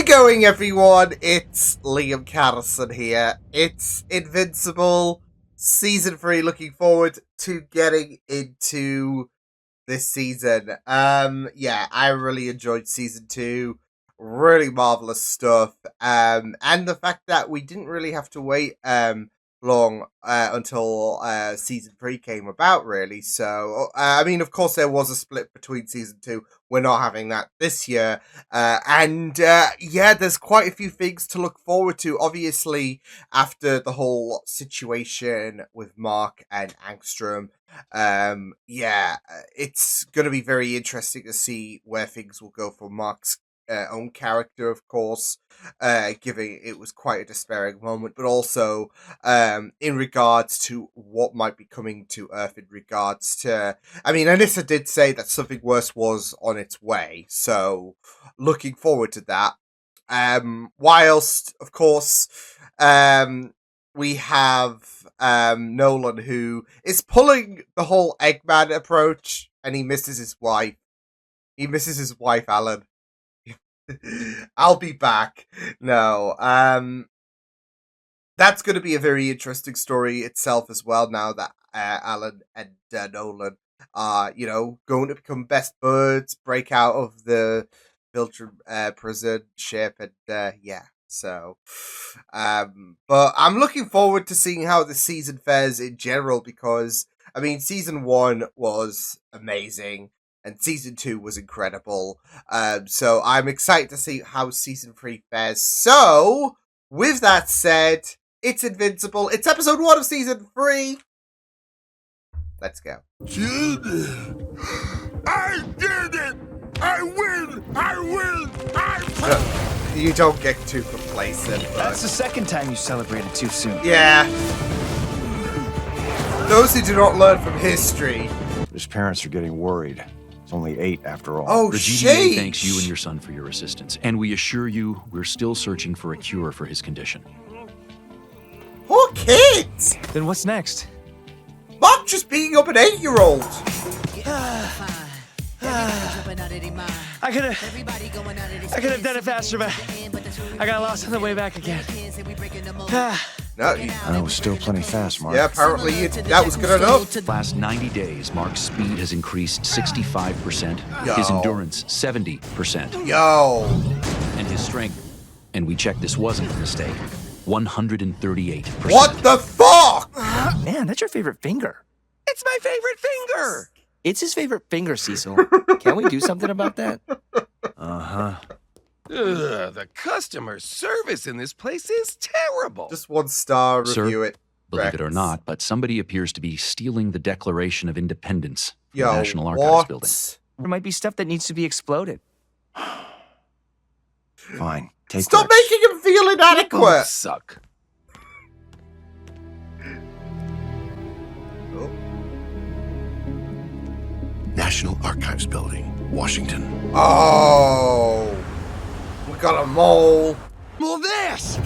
it going, everyone? It's Liam Catterson here. It's Invincible Season 3. Looking forward to getting into this season. Yeah, I really enjoyed Season 2. Really marvelous stuff. And the fact that we didn't really have to wait long until Season 3 came about, really. So, I mean, of course, there was a split between Season 2. We're not having that this year. Yeah, there's quite a few things to look forward to. Obviously, after the whole situation with Mark and Angstrom, yeah, it's going to be very interesting to see where things will go for Mark's own character, of course, given it was quite a despairing moment, but also in regards to what might be coming to Earth in regards to, I mean, Anissa did say that something worse was on its way, so looking forward to that. Whilst, of course, we have Nolan, who is pulling the whole Eggman approach, and he misses his wife. He misses his wife, Alan. I'll be back. No, that's going to be a very interesting story itself as well. Now that Alan and Nolan are, going to become best buds, break out of the Filter prison ship, and yeah. So, but I'm looking forward to seeing how the season fares in general because, I mean, season 1 was amazing. And season 2 was incredible. So I'm excited to see how season 3 fares. So, with that said, it's Invincible. It's episode 1 of season 3. Let's go. I did it! I win! You don't get too complacent. But... That's the second time you celebrated too soon. Yeah. Those who do not learn from history. His parents are getting worried. It's only 8 after all. Oh, the GDA thanks you and your son for your assistance, and we assure you we're still searching for a cure for his condition. Poor kids! Then what's next? Mark just beating up an 8-year-old. I could have done it faster, but I got lost on the way back again. No, I was still plenty fast, Mark. yeah, apparently that was good enough. Last 90 days, Mark's speed has increased 65%, his Yo. endurance 70%, Yo. and his strength, and we checked this wasn't a mistake, 138%. What the fuck? Man, that's your favorite finger. It's my favorite finger! It's his favorite finger, Cecil. Can't we do something about that? Uh-huh. The customer service in this place is terrible. Just 1 star Sir, review it. Believe it or Rex. not, but somebody appears to be stealing the Declaration of Independence from Yo, the National Archives what? building. There might be stuff that needs to be exploded. Fine. Take Stop Rex. making him feel You inadequate. both suck. Oh. National Archives Building, Washington. Oh, we got a mole. Move this!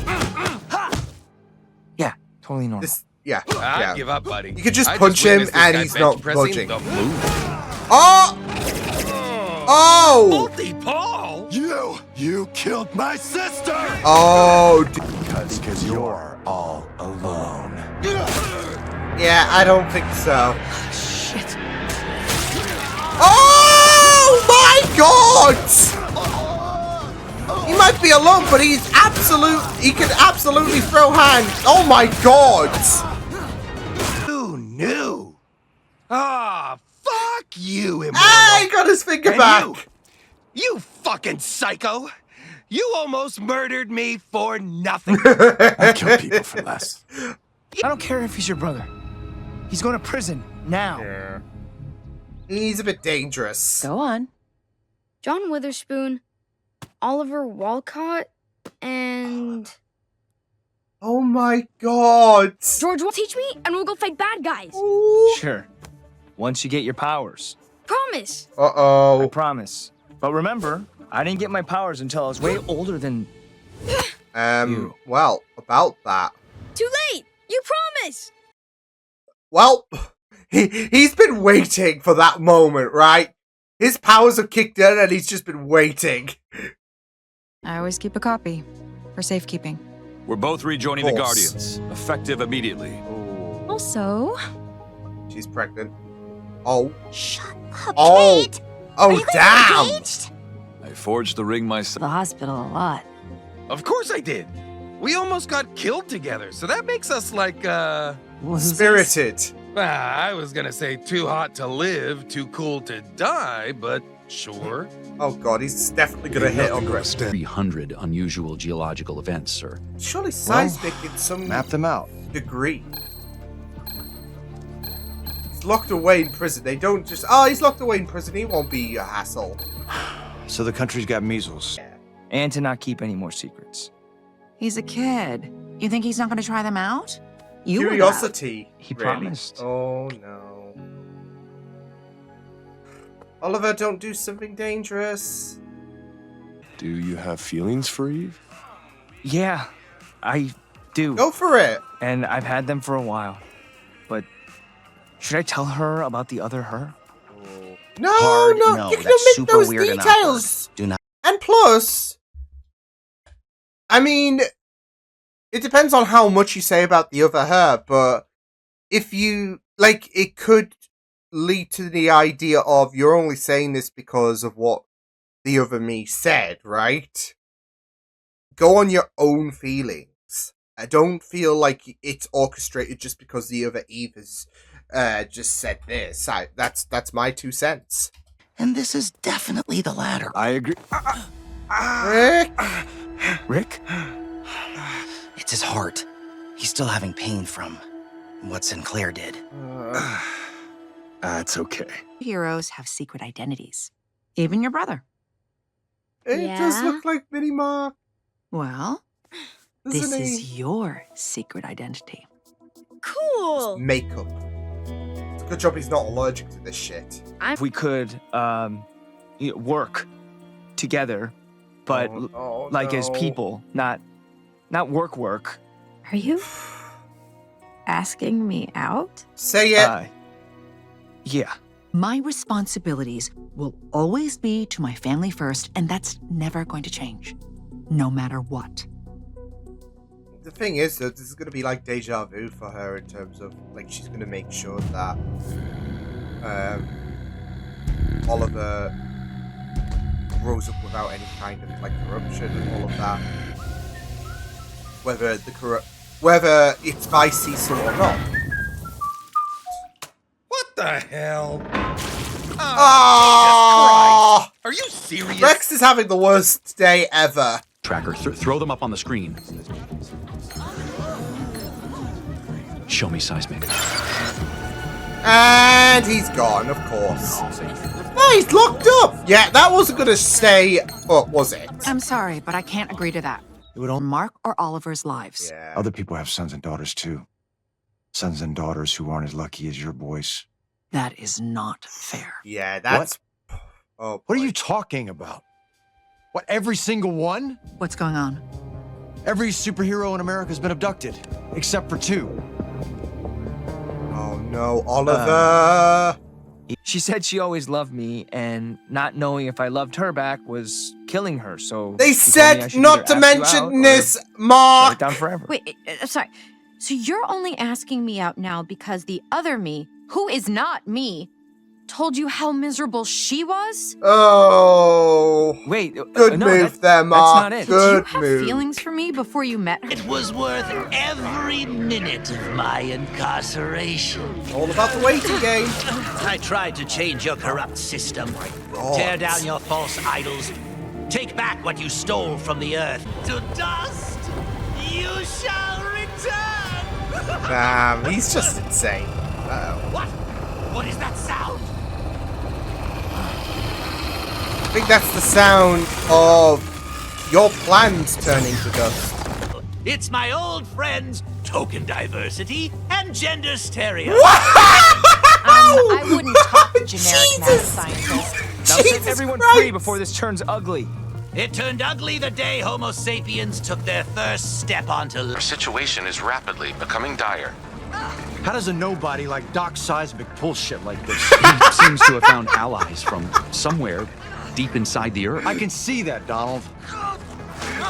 Yeah, totally normal. This, yeah, I yeah. give up, buddy. You could just I punch him witnessed this and guy he's bench not pressing budging. the moon. Oh, oh, Multi-Paul? You killed my sister! oh. Because you're all alone. Yeah, I don't think so. Shit. Oh my God! He might be alone, but he can absolutely throw hands. Oh my God! Who knew? Ah, fuck you, Immortal. Ah, he got his finger And back. You fucking psycho! You almost murdered me for nothing. I kill people for less. I don't care if he's your brother. He's going to prison now. Yeah. He's a bit dangerous. Go on. John Witherspoon, Oliver Walcott, and Oh my God! George will teach me, and we'll go fight bad guys. Ooh. Sure. Once you get your powers. Promise. I Uh-oh. promise. But remember, I didn't get my powers until I was way older than... You. Well, about that. Too late. You promise. Well, he's been waiting for that moment, right? His powers have kicked in and he's just been waiting. I always keep a copy for safekeeping. We're both rejoining the Of course. Guardians, effective immediately. Oh, Also, she's pregnant. Oh. Shut up, Oh. Kate! Oh, Are you guys damn. engaged? I forged the ring myself. the hospital a lot. Of course I did. We almost got killed together, so that makes us like, Spirited. I was gonna say too hot to live, too cool to die, but sure. Oh god, he's definitely gonna hit on Chris. 300 unusual geological events, sir. Surely seismic in some Map them out. degree. He's locked away in prison. They don't just. Oh, he's locked away in prison. He won't be a hassle. So the country's got measles. And to not keep any more secrets. He's a kid. You think he's not going to try them out? You would have. Curiosity. He really. promised. Oh no. Oliver, don't do something dangerous. Do you have feelings for Eve? Yeah, I do. Go for it. And I've had them for a while. But should I tell her about the other her? No, Hard no, no, you that's can make super those weird and details. Do not. And plus, I mean, it depends on how much you say about the other her, but if you, like, it could lead to the idea of you're only saying this because of what the other me said, right? Go on your own feelings. I don't feel like it's orchestrated just because the other Eve has just said this. That's my 2 cents. And this is definitely the latter. I agree. Rick? Rick? It's his heart. He's still having pain from what Sinclair did. That's okay. Heroes have secret identities. Even your brother. It does Yeah? look like Minnie Mark, Well, this doesn't he? is your secret identity. Cool. Makeup. It's a good job he's not allergic to this shit. If we could work together, but like as people, not work. Are you asking me out? Say it. Yeah. My responsibilities will always be to my family first, and that's never going to change, no matter what. The thing is that this is going to be like deja vu for her in terms of, like, she's going to make sure that Oliver grows up without any kind of, like, corruption and all of that. Whether it's by Cecil or not. What the hell? Oh! Are you serious? Rex is having the worst day ever. Tracker, throw them up on the screen. Show me seismic. And he's gone, of course. No, he's locked up. Yeah, that wasn't going to stay up, was it? I'm sorry, but I can't agree to that. It would on Mark or Oliver's lives. Yeah. Other people have sons and daughters too. Sons and daughters who aren't as lucky as your boys. That is not fair. Yeah, that's... Oh, What are boy. you talking about? What, every single one? What's going on? Every superhero in America has been abducted, except for 2. Oh no, Oliver! She said she always loved me, and not knowing if I loved her back was killing her, so... They she told me I said should not either to ask you out mention or this, shut it Mark! down forever. Wait, sorry. So you're only asking me out now because the other me, who is not me, told you how miserable she was? Oh. Wait, Good no, move there, Mark. that's not it. Good Did you have move. feelings for me before you met her? It was worth every minute of my incarceration. All about the waiting game. I tried to change your corrupt system, God. tear down your false idols, take back what you stole from the earth. To dust, you shall return! Damn, he's just insane. Uh-oh. What? What is that sound? I think that's the sound of your plans turning to dust. It's my old friends, token diversity and gender stereo. I wouldn't talk to generic mad Jesus! scientist. Now set Jesus everyone Christ! free before this turns ugly. It turned ugly the day Homo sapiens took their first step onto Our situation is rapidly becoming dire. How does a nobody like Doc Seismic pull shit like this? He seems to have found allies from somewhere deep inside the Earth. I can see that, Donald.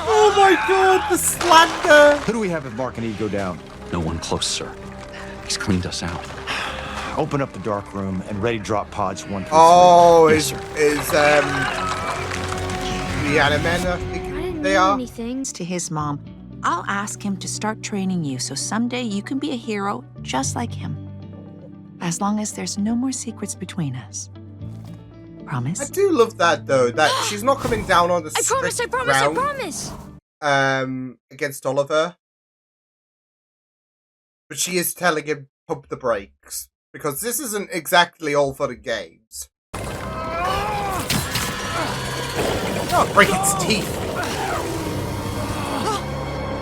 Oh my god, the slander! Who do we have if Mark and E go down? No one close, sir. He's cleaned us out. Open up the dark room and ready drop pods 1 through 3. Oh, Yes, is the Animen, I think they are? To his mom, I'll ask him to start training you so someday you can be a hero just like him. As long as there's no more secrets between us. Promise? I do love that though, that she's not coming down on the I promise, I promise, I promise! Against Oliver. But she is telling him pump the brakes. Because this isn't exactly all fun and games. Oh, break its teeth.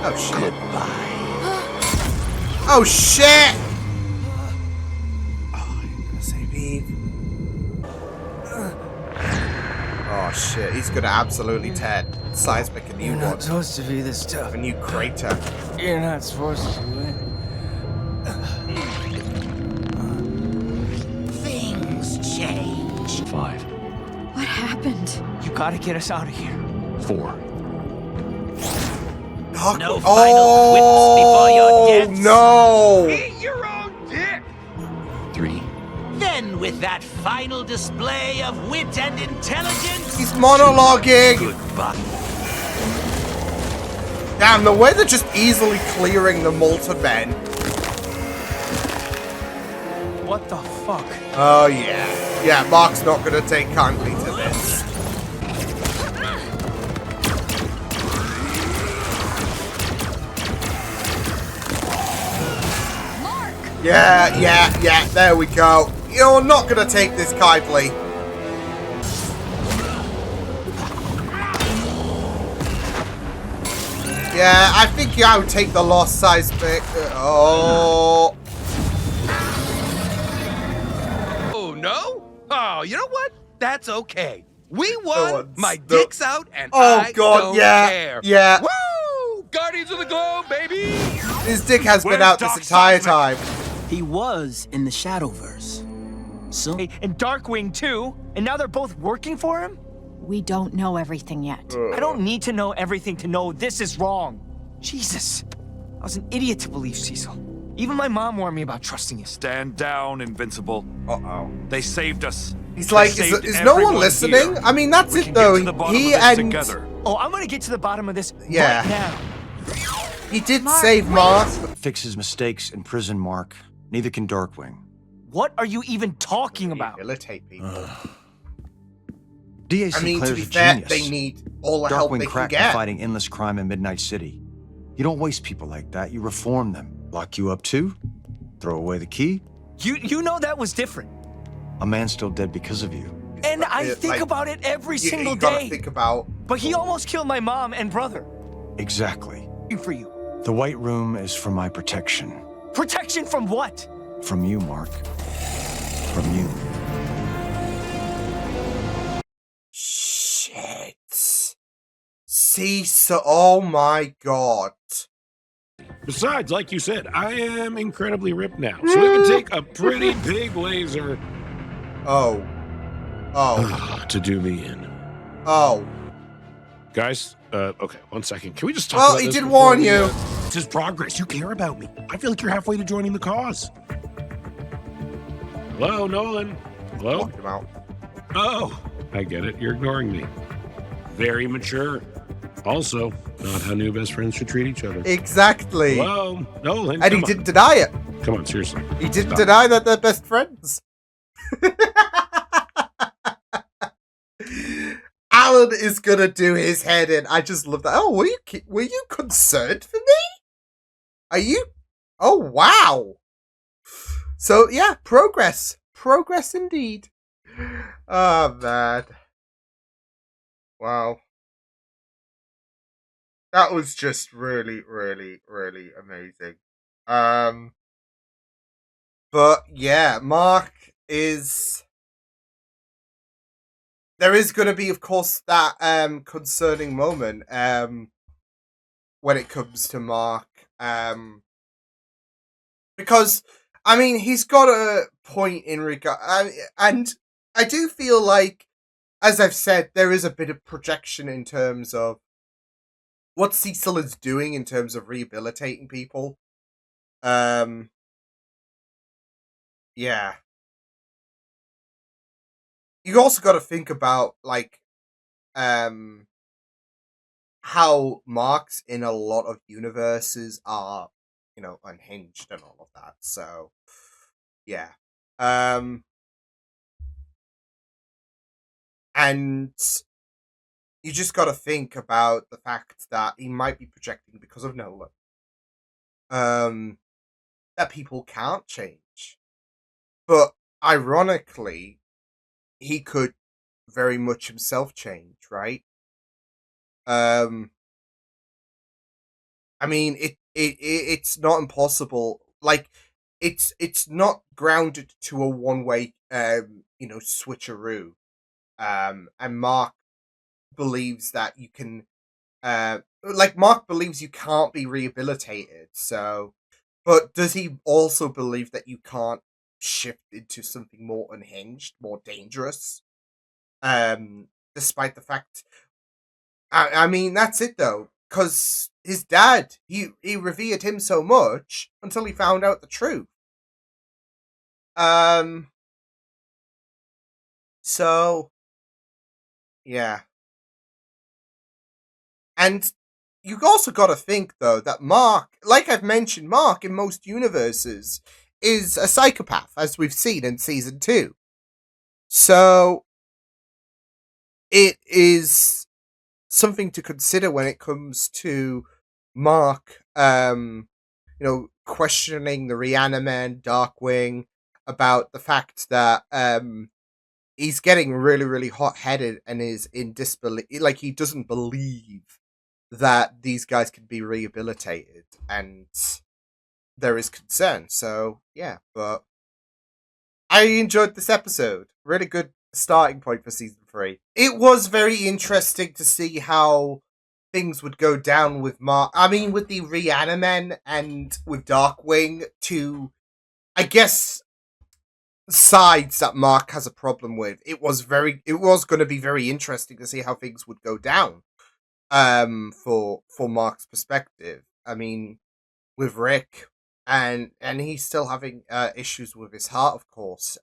Oh shit. Goodbye. Oh shit! Oh, you're gonna save Eve. Oh shit, he's gonna absolutely tear Seismic a new You're one. not supposed to be this tough. A new crater. You're not supposed to do it. Things change. 5, What happened? You gotta get us out of here. 4, No final quips before your death. No! Eat your own dick! 3, Then, with that final display of wit and intelligence, He's monologuing! goodbye. Damn, the way they're just easily clearing the molten men. What the fuck? Oh yeah. Yeah, Mark's not gonna take kindly to this. Mark! Yeah, there we go. You're not gonna take this kindly. Yeah, I think I would take the loss, Seismic. Oh. Oh, no? Oh, you know what? That's okay. We won, my No. dick's out, and Oh, I God, don't yeah, care. yeah. Woo! Guardians of the Globe, baby! His dick has been Where's out this Doc entire Seismic? time. He was in the Shadowverse. So And Darkwing too? And now they're both working for him? We don't know everything yet. I don't need to know everything to know this is wrong. Jesus. I was an idiot to believe Cecil. Even my mom warned me about trusting you. Stand down, Invincible. Uh-oh. They saved us. He's They like, saved is no one everyone listening? here. I mean, that's We it can though. get to the bottom He of this and together. Oh, I'm gonna get to the bottom of this Yeah. right now. he did Mark, save wait. Mark. Fix his mistakes in prison, Mark. Neither can Darkwing. What are you even talking about? Rehabilitate people. DA I mean, to Sinclair's be a fair, genius. they need all the help they Darkwing can cracked get. fighting endless crime in Midnight City. You don't waste people like that. You reform them. Lock you up too? Throw away the key? You know that was different. A man still dead because of you. And I It, think like, about it every single you gotta day. think about. But he almost killed my mom and brother. Exactly. For you. The White Room is for my protection. Protection from what? From you, Mark. From you. Shit. See, so oh my god. Besides, like you said, I am incredibly ripped now. So it would take a pretty big laser Oh. Oh. to do me in. Oh. Guys, okay, 1 second. Can we just talk Well, about he this did before warn we, you. This is progress. You care about me. I feel like you're halfway to joining the cause. Hello, Nolan. Hello? Locked him out. Oh, I get it. You're ignoring me. Very mature. Also, not how new best friends should treat each other. Exactly. Hello, Nolan. And he come on. didn't deny it. Come on, seriously. He didn't Stop. deny that they're best friends. Alan is gonna do his head in. I just love that. Oh, were you concerned for me? Are you? Oh, wow. So yeah, progress indeed. Oh man, wow. That was just really, really, really amazing. But yeah, Mark is. There is going to be, of course, that concerning moment when it comes to Mark, because I mean he's got a point in regard, and I do feel like, as I've said, there is a bit of projection in terms of what Cecil is doing in terms of rehabilitating people. Yeah. You also got to think about like how marks in a lot of universes are, unhinged and all of that. So, yeah. And you just got to think about the fact that he might be projecting because of Nolan. That people can't change. But ironically, he could very much himself change, right? I mean, it's not impossible. Like, it's not grounded to a one way, switcheroo. And Mark believes that you can, Mark believes you can't be rehabilitated. So, but does he also believe that you can't shift into something more unhinged, more dangerous? Despite the fact, I mean, that's it though, because his dad, he revered him so much until he found out the truth. Um, so yeah, and you also got to think though that Mark, like I've mentioned, Mark in most universes is a psychopath, as we've seen in season 2. So it is something to consider when it comes to Mark, questioning the Reaniman, Darkwing, about the fact that he's getting really, really hot headed and is in disbelief. Like, he doesn't believe that these guys can be rehabilitated, and there is concern. So, yeah, but I enjoyed this episode. Really good starting point for season 3. It was very interesting to see how things would go down with with the Reanimen and with Darkwing, to, I guess, sides that Mark has a problem with. It was going to be very interesting to see how things would go down. For Mark's perspective. I mean, with Rick, and he's still having issues with his heart, of course.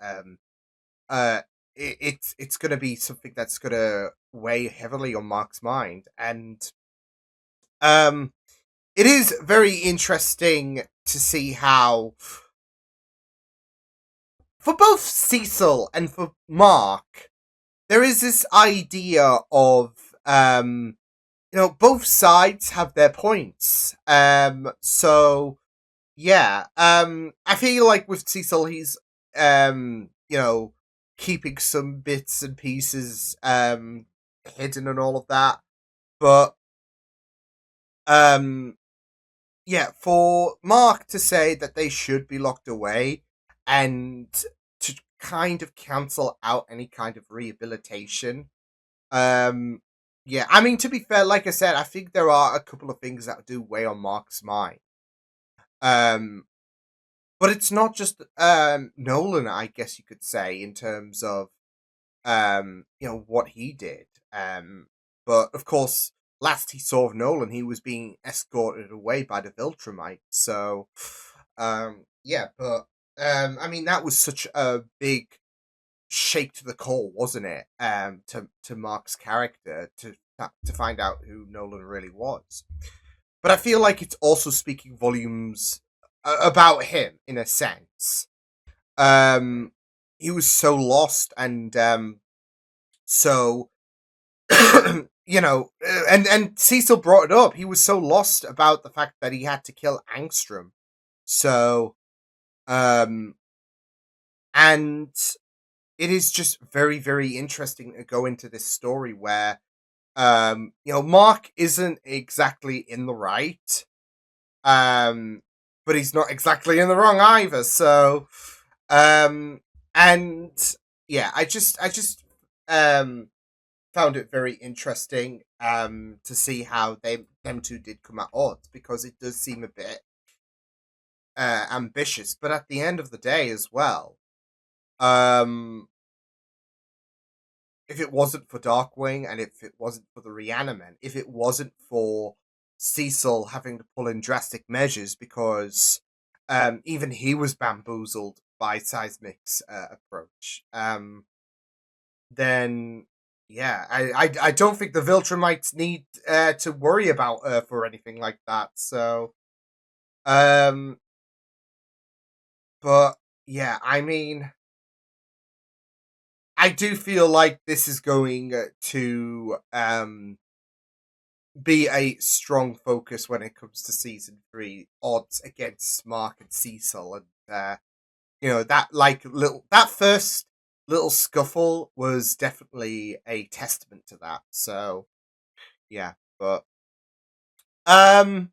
It's going to be something that's going to weigh heavily on Mark's mind, and it is very interesting to see how, for both Cecil and for Mark, there is this idea of both sides have their points. So yeah, I feel like with Cecil, he's keeping some bits and pieces hidden and all of that, but yeah, for Mark to say that they should be locked away and to kind of cancel out any kind of rehabilitation. Yeah, I mean, to be fair, like I said, I think there are a couple of things that do weigh on Mark's mind. But it's not just Nolan, I guess you could say, in terms of what he did. But of course, last he saw of Nolan, he was being escorted away by the Viltrumites. So yeah, but I mean, that was such a big shake to the core, wasn't it? To Mark's character, to find out who Nolan really was. But I feel like it's also speaking volumes about him in a sense. He was so lost, and so and Cecil brought it up. He was so lost about the fact that he had to kill Angstrom. So and it is just very, very interesting to go into this story where Mark isn't exactly in the right, but he's not exactly in the wrong either. So and yeah, I just found it very interesting to see how them two did come at odds, because it does seem a bit ambitious, but at the end of the day as well, if it wasn't for Darkwing, and if it wasn't for the Reaniman, if it wasn't for Cecil having to pull in drastic measures because even he was bamboozled by Seismic's approach. Then yeah, I don't think the Viltrumites need to worry about Earth or anything like that. So, but yeah, I mean, I do feel like this is going to be a strong focus when it comes to season 3 odds against Mark and Cecil, and that first little scuffle was definitely a testament to that. So yeah, but yeah,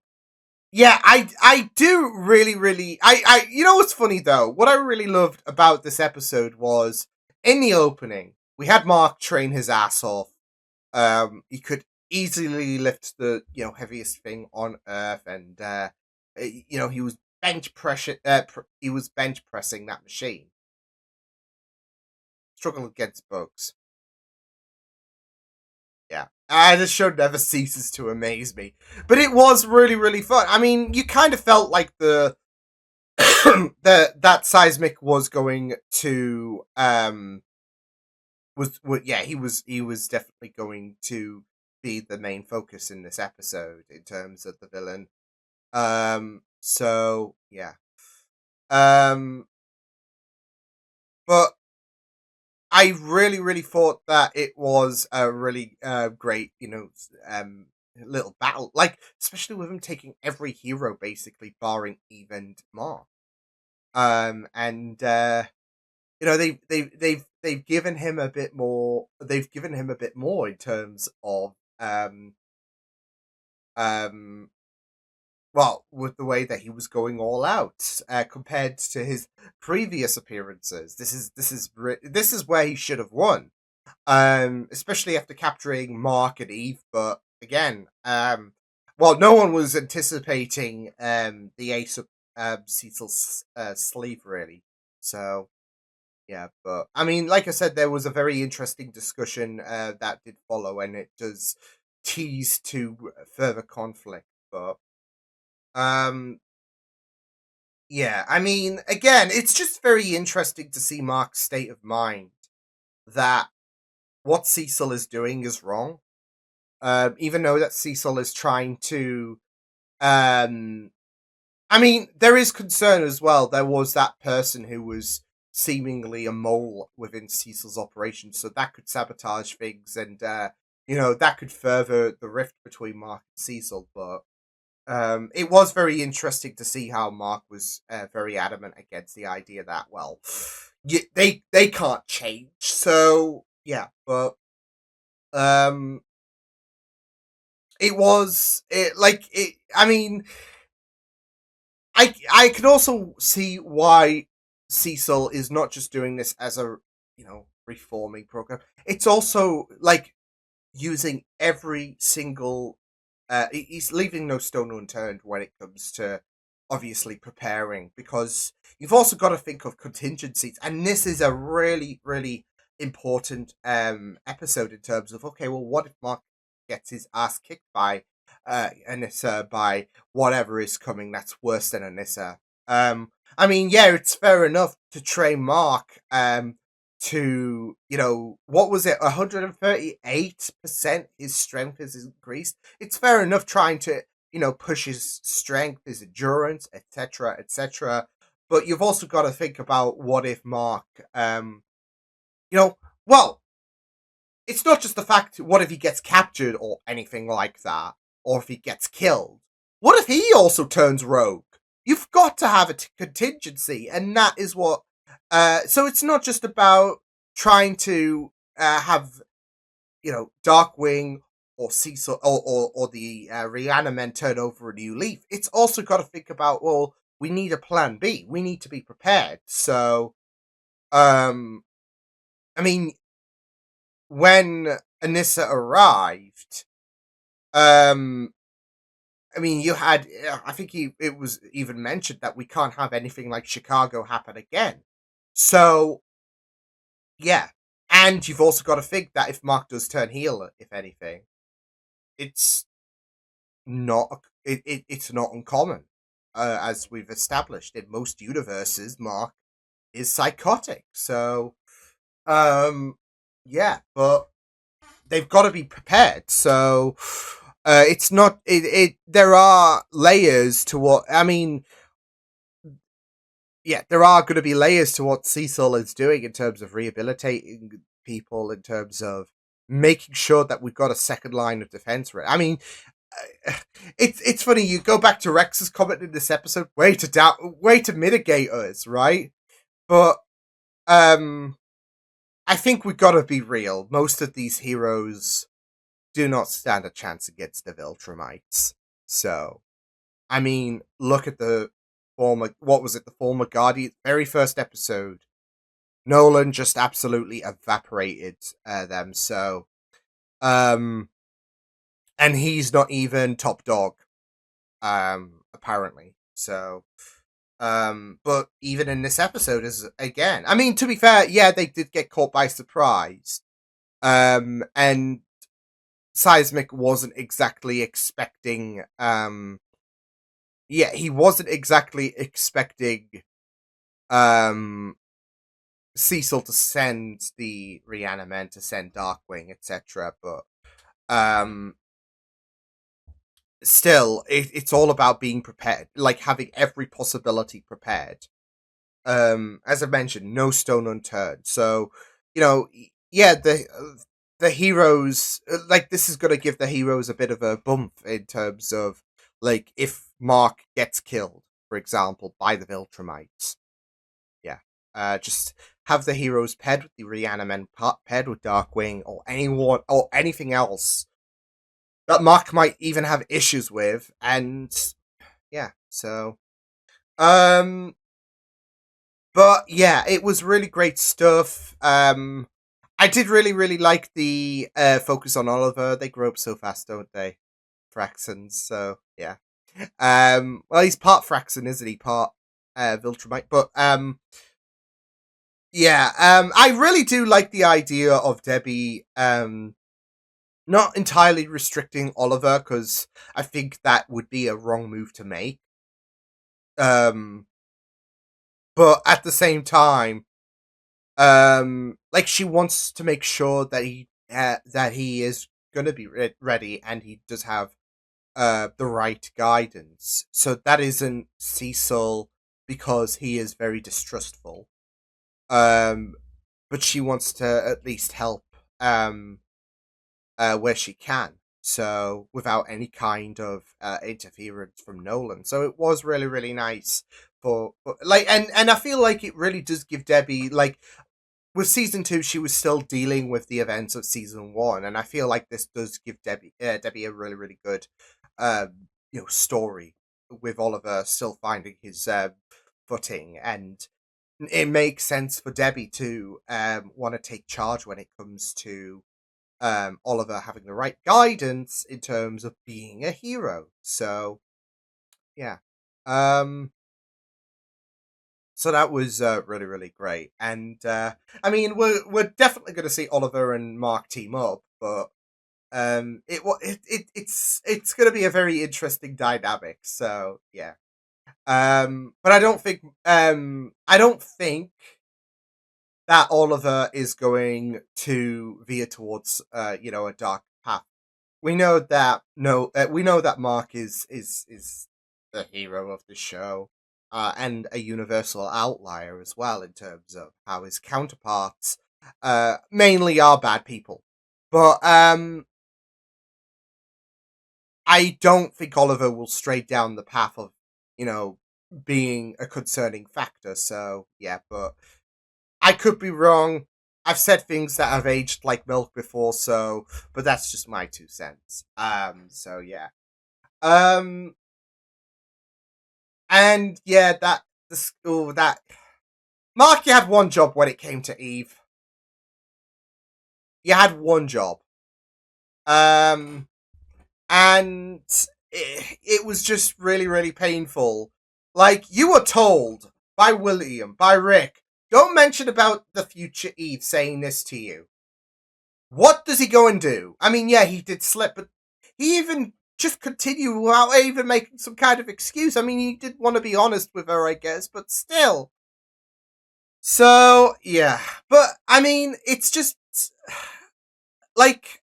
I do really you know what's funny though? What I really loved about this episode was in the opening we had Mark train his ass off. He could easily lift the heaviest thing on Earth, and he was bench pressure. He was bench pressing that machine. Struggle against bugs. Yeah, this show never ceases to amaze me. But it was really fun. I mean, you kind of felt like that Seismic was going to he was definitely going to be the main focus in this episode in terms of the villain. So yeah. But I really thought that it was a really great, little battle. Like, especially with him taking every hero basically, barring Eve and Mark. And they've given him a bit more. They've given him a bit more in terms of well, with the way that he was going all out compared to his previous appearances. This is where he should have won, especially after capturing Mark and Eve. But again, well, no one was anticipating the ace of Cecil's sleeve really. So yeah, but I mean, like I said, there was a very interesting discussion that did follow, and it does tease to further conflict. But yeah, I mean, again, it's just very interesting to see Mark's state of mind that what Cecil is doing is wrong. Even though that Cecil is trying to, I mean, there is concern as well. There was that person who was seemingly a mole within Cecil's operation, so that could sabotage things, and that could further the rift between Mark and Cecil. But it was very interesting to see how Mark was very adamant against the idea that, well, they can't change. So yeah, but I mean, I can also see why Cecil is not just doing this as a reforming program. It's also like using every single he's leaving no stone unturned when it comes to obviously preparing, because you've also got to think of contingencies, and this is a really important episode in terms of, okay, well, what if Mark gets his ass kicked by Anissa, by whatever is coming that's worse than Anissa? I mean, yeah, it's fair enough to train Mark to, what was it, 138% his strength is increased. It's fair enough trying to, push his strength, his endurance, etc. But you've also got to think about what if Mark, well, it's not just the fact, what if he gets captured or anything like that, or if he gets killed. What if he also turns rogue? You've got to have a contingency, and that is what so it's not just about trying to have, Darkwing or Cecil or the Reanimen turn over a new leaf. It's also got to think about, well, we need a plan B. We need to be prepared. So, I mean, when Anissa arrived, I mean, you had, I think it was even mentioned that we can't have anything like Chicago happen again. So, yeah. And you've also got to think that if Mark does turn heel, if anything, it's, not it's not uncommon, as we've established in most universes. Mark is psychotic, so yeah, but they've got to be prepared. So it's not there are layers to what I mean. Yeah, there are going to be layers to what Cecil is doing in terms of rehabilitating people, in terms of making sure that we've got a second line of defense. I mean, it's funny. You go back to Rex's comment in this episode, way to mitigate us, right? But I think we've got to be real. Most of these heroes do not stand a chance against the Viltrumites. So, I mean, look at the former Guardian, very first episode. Nolan just absolutely evaporated them. So, and he's not even top dog, apparently. So, but even in this episode, is again, I mean, to be fair, yeah, they did get caught by surprise. And Seismic wasn't exactly expecting, he wasn't exactly expecting, Cecil to send the Reaniman, to send Darkwing, etc. But, still, it's all about being prepared, like having every possibility prepared. As I mentioned, no stone unturned. So, yeah, the heroes, like, this is going to give the heroes a bit of a bump in terms of, like, if Mark gets killed, for example, by the Viltrumites. Yeah. Just have the heroes paired with the Reaniman, paired with Darkwing, or anyone, or anything else that Mark might even have issues with, and yeah, so but yeah, it was really great stuff. I did really like the focus on Oliver. They grow up so fast, don't they? Fraxons, so yeah. Well, he's part Fraxon, isn't he? Part Viltrumite, but yeah, I really do like the idea of Debbie not entirely restricting Oliver, because I think that would be a wrong move to make. But at the same time, like, she wants to make sure that he is gonna be ready, and he does have the right guidance. So that isn't Cecil because he is very distrustful. But she wants to at least help where she can, so without any kind of interference from Nolan. So it was really nice for like, and I feel like it really does give Debbie, like, with season 2 she was still dealing with the events of season 1, and I feel like this does give Debbie a really good story, with Oliver still finding his footing, and it makes sense for Debbie to want to take charge when it comes to Oliver having the right guidance in terms of being a hero. So yeah, so that was really great, and I mean, we're definitely going to see Oliver and Mark team up, but it's going to be a very interesting dynamic. So yeah, but I don't think that Oliver is going to veer towards a dark path. We know that Mark is the hero of the show, and a universal outlier as well, in terms of how his counterparts mainly are bad people. But I don't think Oliver will stray down the path of being a concerning factor. So yeah, but I could be wrong. I've said things that have aged like milk before, but that's just my 2 cents. So yeah. And yeah, that Mark, you had one job when it came to Eve. You had one job. And it was just really painful. Like, you were told by William, by Rick, don't mention about the future Eve saying this to you. What does he go and do? I mean, yeah, he did slip, but he even just continue without even making some kind of excuse. I mean, he did want to be honest with her, I guess, but still. So, yeah. But, I mean, it's just, like,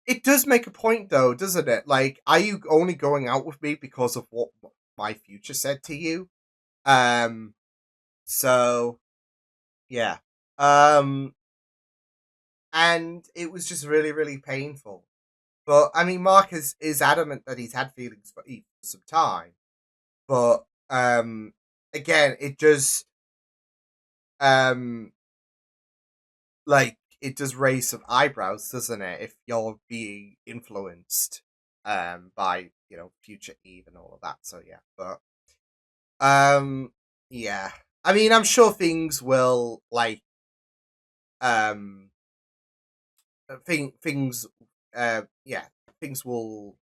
it does make a point, though, doesn't it? Like, are you only going out with me because of what my future said to you? So, yeah. And it was just really, really painful. But, I mean, Mark is adamant that he's had feelings for some time. But, again, it just, like, it does raise some eyebrows, doesn't it? If you're being influenced, by, you know, future Eve and all of that. So, yeah. But, yeah. I mean, I'm sure things will, like, things will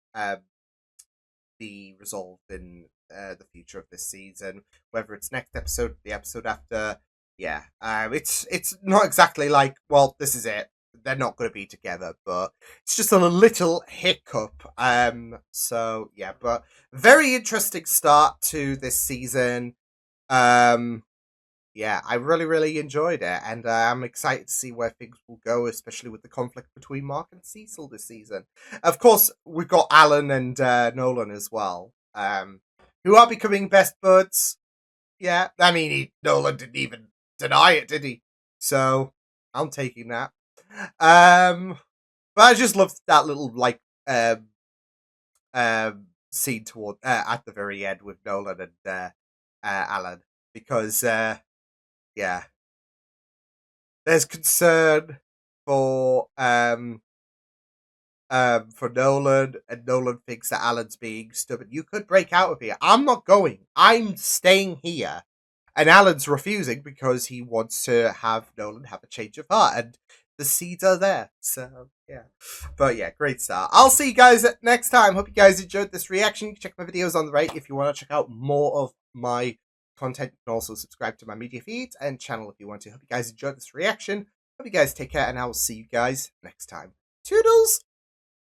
be resolved in the future of this season, whether it's next episode, the episode after. Yeah, it's not exactly like, well, this is it, they're not going to be together, but it's just a little hiccup. So yeah, but very interesting start to this season. Yeah, I really, really enjoyed it, and I'm excited to see where things will go, especially with the conflict between Mark and Cecil this season. Of course, we've got Alan and Nolan as well, who are becoming best buds. Yeah, I mean, Nolan didn't even deny it, did he? So, I'm taking that. But I just loved that little, like, scene toward at the very end with Nolan and Alan, because yeah, there's concern for Nolan, and Nolan thinks that Alan's being stubborn. You could break out of here. I'm not going. I'm staying here. And Alan's refusing because he wants to have Nolan have a change of heart, and the seeds are there. So yeah, but yeah, great start. I'll see you guys next time. Hope you guys enjoyed this reaction. You can check my videos on the right if you want to check out more of my content. You can also subscribe to my media feeds and channel if you want to. Hope you guys enjoyed this reaction. Hope you guys take care, and I will see you guys next time. Toodles!